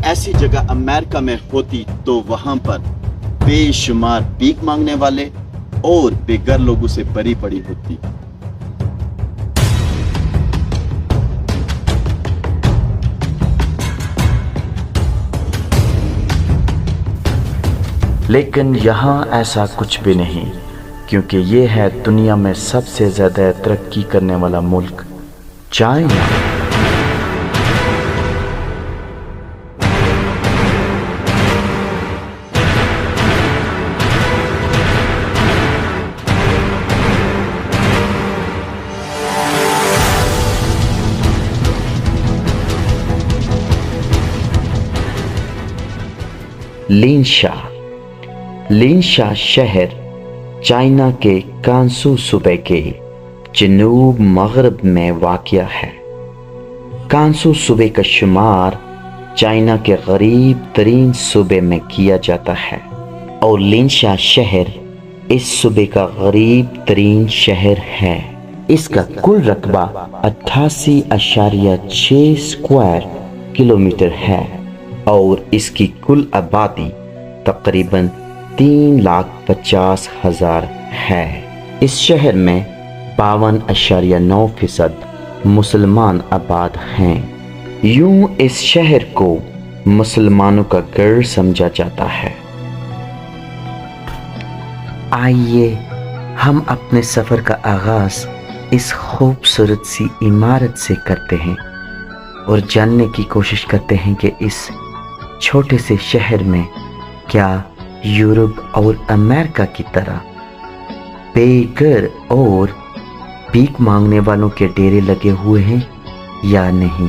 ऐसी जगह अमेरिका में होती तो वहां पर बेशुमार भीख मांगने वाले और बेघर लोगों से भरी पड़ी होती। लेकिन यहाँ ऐसा कुछ भी नहीं, क्योंकि ये है दुनिया में सबसे ज़्यादा तरक्की करने वाला मुल्क, चाइना। लिनशा शहर चाइना के कांसू सूबे के जनूब मगरब में वाक़या है। कांसू सूबे का शुमार चाइना के गरीब तरीन सूबे में किया जाता है और लिनशा शहर इस सूबे का गरीब तरीन शहर है। इसका कुल रकबा 88.6 स्क्वायर किलोमीटर है और इसकी कुल आबादी तकरीबन 3,50,000 है। इस शहर में 52.9% मुसलमान आबाद हैं। यूं इस शहर को मुसलमानों का घर समझा जाता है। आइए हम अपने सफ़र का आगाज़ इस खूबसूरत सी इमारत से करते हैं और जानने की कोशिश करते हैं कि इस छोटे से शहर में क्या यूरोप और अमेरिका की तरह बेघर और भीख मांगने वालों के डेरे लगे हुए हैं या नहीं।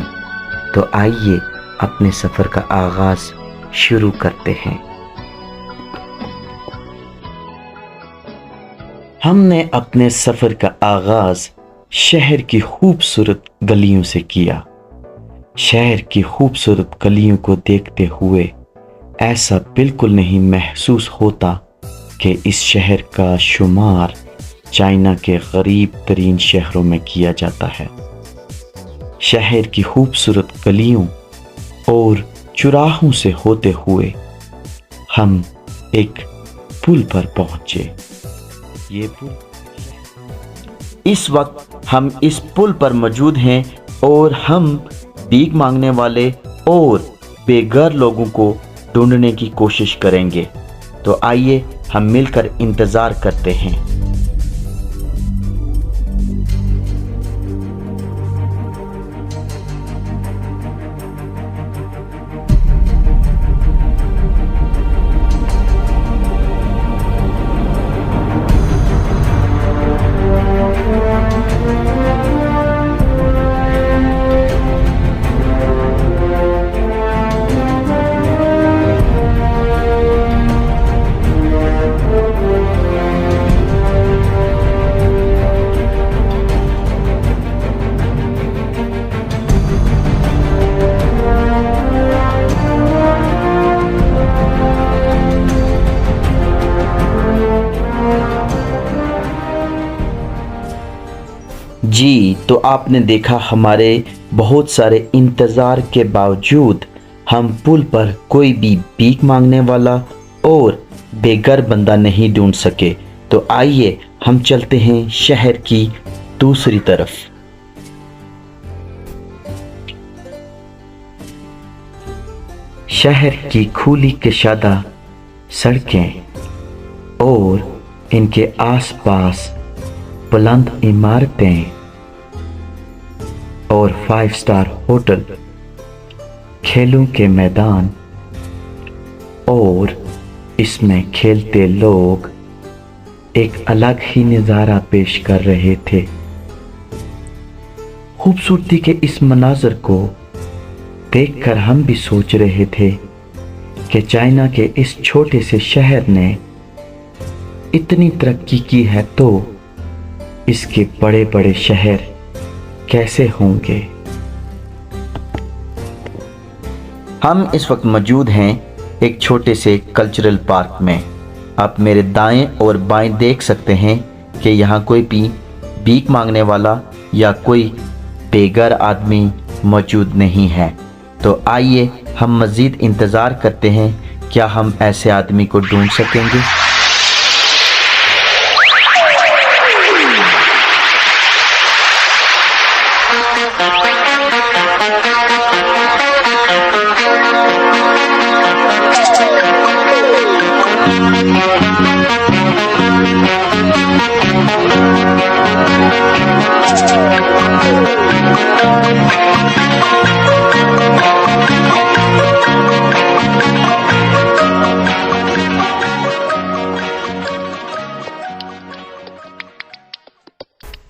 तो आइए अपने सफ़र का आगाज़ शुरू करते हैं। हमने अपने सफ़र का आगाज़ शहर की खूबसूरत गलियों से किया। शहर की खूबसूरत गलियों को देखते हुए ऐसा बिल्कुल नहीं महसूस होता कि इस शहर का शुमार चाइना के गरीब तरीन शहरों में किया जाता है। शहर की खूबसूरत गलियों और चौराहों से होते हुए हम एक पुल पर पहुंचे। ये पुल इस वक्त हम इस पुल पर मौजूद हैं और हम भीख मांगने वाले और बेघर लोगों को ढूंढने की कोशिश करेंगे। तो आइए हम मिलकर इंतज़ार करते हैं। जी, तो आपने देखा हमारे बहुत सारे इंतज़ार के बावजूद हम पुल पर कोई भी भीख मांगने वाला और बेघर बंदा नहीं ढूंढ सके। तो आइए हम चलते हैं शहर की दूसरी तरफ। शहर की खुली कशादा सड़कें और इनके आसपास बुलंद इमारतें और 5 स्टार होटल, खेलों के मैदान और इसमें खेलते लोग एक अलग ही नज़ारा पेश कर रहे थे। खूबसूरती के इस मनाज़र को देखकर हम भी सोच रहे थे कि चाइना के इस छोटे से शहर ने इतनी तरक्की की है तो इसके बड़े बड़े शहर कैसे होंगे। हम इस वक्त मौजूद हैं एक छोटे से कल्चरल पार्क में। आप मेरे दाएं और बाएं देख सकते हैं कि यहाँ कोई भी भीख मांगने वाला या कोई बेघर आदमी मौजूद नहीं है। तो आइए हम मज़ीद इंतज़ार करते हैं, क्या हम ऐसे आदमी को ढूंढ सकेंगे?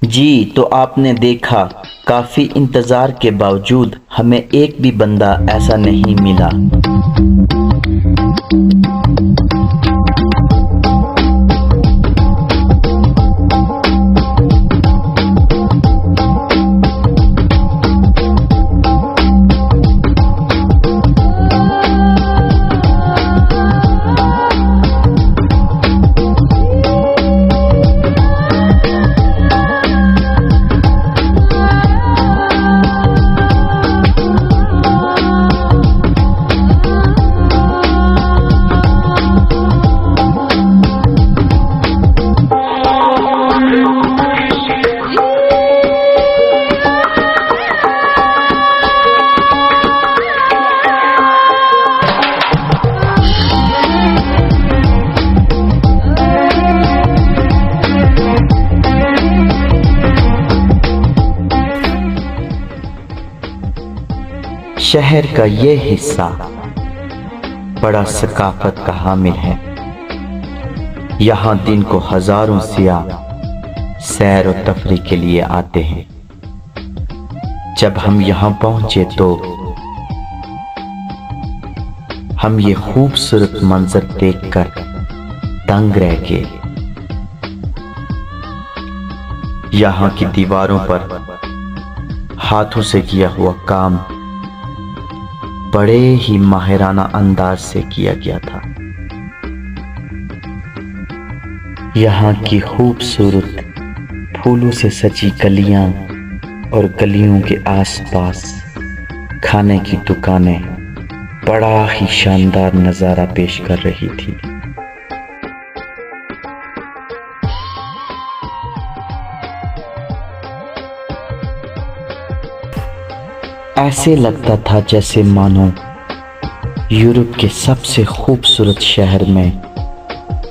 जी, तो आपने देखा, काफ़ी इंतज़ार के बावजूद हमें एक भी बंदा ऐसा नहीं मिला। शहर का ये हिस्सा बड़ा सकाफत का हामिल है। यहाँ दिन को हजारों सियाह सैर और तफरी के लिए आते हैं। जब हम यहाँ पहुंचे तो हम ये खूबसूरत मंजर देखकर दंग रह गए। यहाँ की दीवारों पर हाथों से किया हुआ काम बड़े ही माहिराना अंदाज से किया गया था। यहाँ की खूबसूरत फूलों से सजी गलियां और गलियों के आसपास खाने की दुकानें बड़ा ही शानदार नज़ारा पेश कर रही थी। ऐसे लगता था जैसे मानो यूरोप के सबसे खूबसूरत शहर में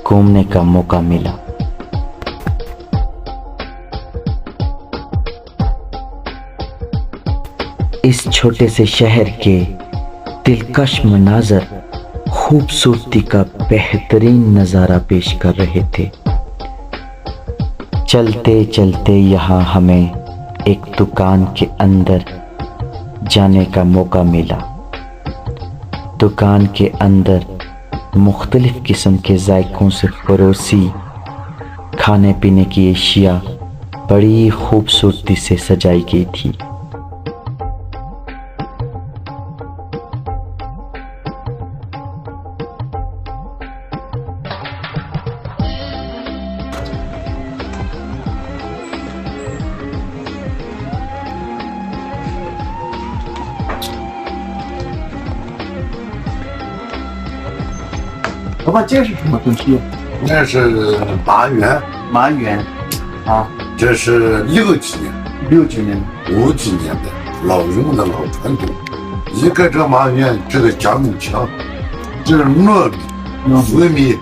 घूमने का मौका मिला। इस छोटे से शहर के दिलकश मनाज़र खूबसूरती का बेहतरीन नज़ारा पेश कर रहे थे। चलते चलते यहाँ हमें एक दुकान के अंदर जाने का मौका मिला। दुकान के अंदर मुख्तलिफ किस्म के जायकों से परोसी खाने पीने की एशिया बड़ी खूबसूरती से सजाई गई थी।爸爸，这是什么东西？那是麻园，麻园啊，这是60几年、 60年50几年的老用的老传统。一个这麻园，这个加工腔，这是糯米、紫米，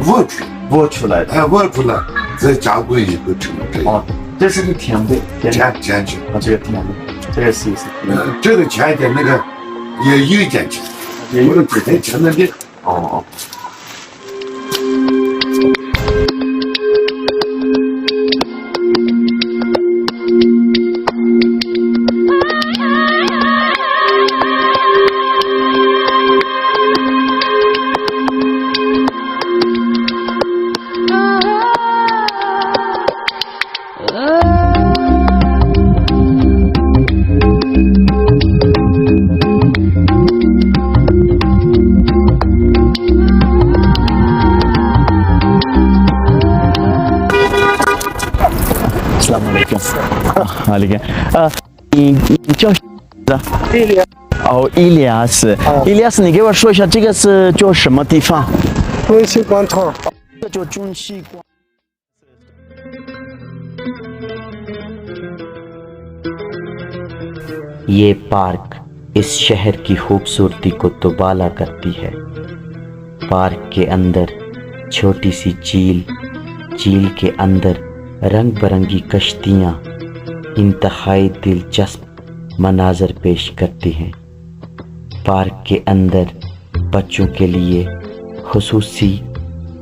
握出，握出来的。握出来，再加工以后成这样。哦，这是个甜的，甜去。啊，这个甜的，这个试一试。这个甜一点，那个也有一点甜，也有几天甜的点。哦。Assalamualaikum. Waalaikumsalam. 你叫啥？丽丽。哦，伊利亚斯，伊利亚斯，你给我说一下这个是做什么地方？中西广场。这就中西广。ये पार्क इस शहर की खूबसूरती को दुबाला करती है। पार्क के अंदर छोटी सी झील, झील के अंदर रंग बिरंगी कश्तियाँ इंतहाई दिलचस्प मनाजर पेश करती हैं। पार्क के अंदर बच्चों के लिए खुसूसी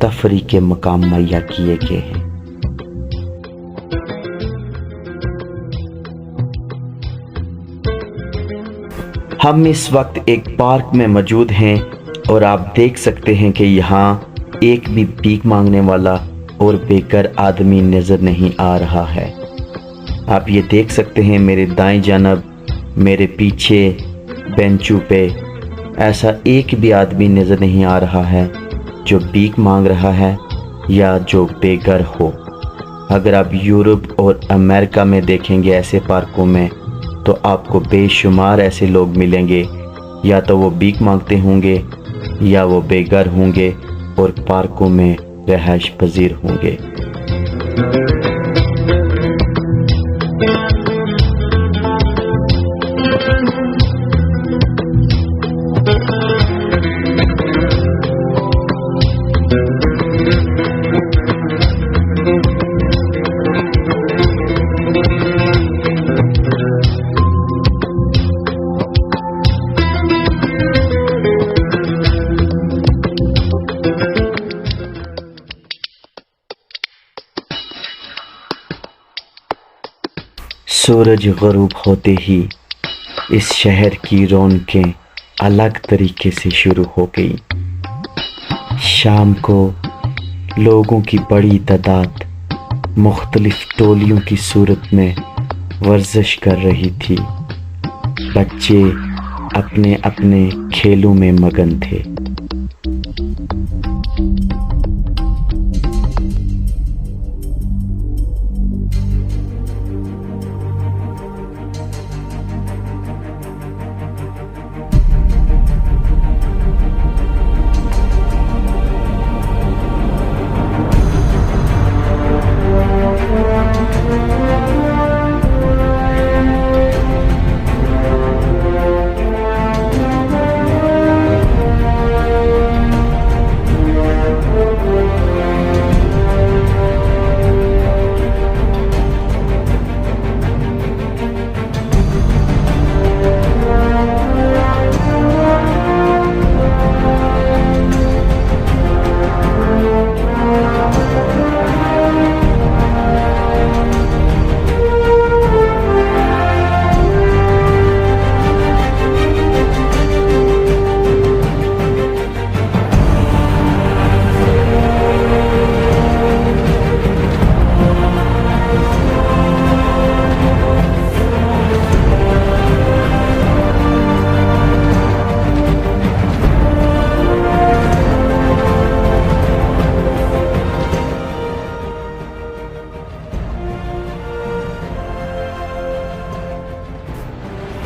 तफरी के मकाम मुहैया किए गए हैं। हम इस वक्त एक पार्क में मौजूद हैं और आप देख सकते हैं कि यहाँ एक भी भीख मांगने वाला और बेघर आदमी नज़र नहीं आ रहा है। आप ये देख सकते हैं मेरे दाएं जानब, मेरे पीछे बेंचों पे ऐसा एक भी आदमी नज़र नहीं आ रहा है जो भीख मांग रहा है या जो बेघर हो। अगर आप यूरोप और अमेरिका में देखेंगे ऐसे पार्कों में तो आपको बेशुमार ऐसे लोग मिलेंगे, या तो वो भीख मांगते होंगे या वो बेघर होंगे और पार्कों में रहायश पजीर होंगे। सूरज ग़ुरूब होते ही इस शहर की रौनकें अलग तरीके से शुरू हो गई। शाम को लोगों की बड़ी तादाद मुख्तलिफ टोलियों की सूरत में वर्जिश कर रही थी। बच्चे अपने अपने खेलों में मगन थे।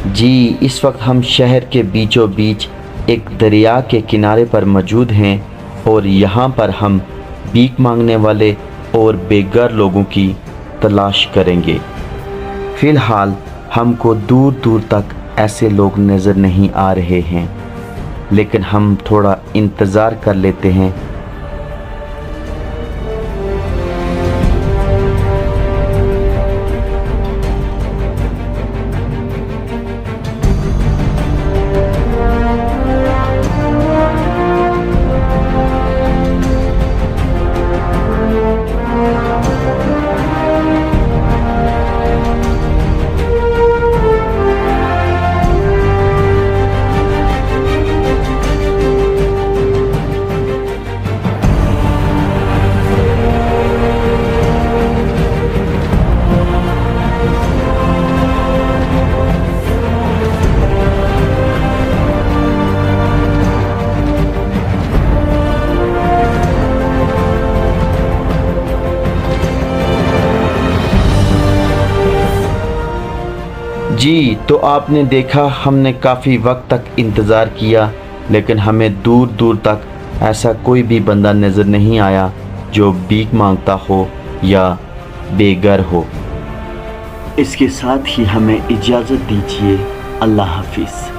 जी, इस वक्त हम शहर के बीचों बीच एक दरिया के किनारे पर मौजूद हैं और यहाँ पर हम भीख मांगने वाले और बेघर लोगों की तलाश करेंगे। फ़िलहाल हमको दूर दूर तक ऐसे लोग नज़र नहीं आ रहे हैं, लेकिन हम थोड़ा इंतज़ार कर लेते हैं। जी, तो आपने देखा हमने काफ़ी वक्त तक इंतज़ार किया, लेकिन हमें दूर दूर तक ऐसा कोई भी बंदा नज़र नहीं आया जो भीख मांगता हो या बेघर हो। इसके साथ ही हमें इजाज़त दीजिए। अल्लाह हाफिज़।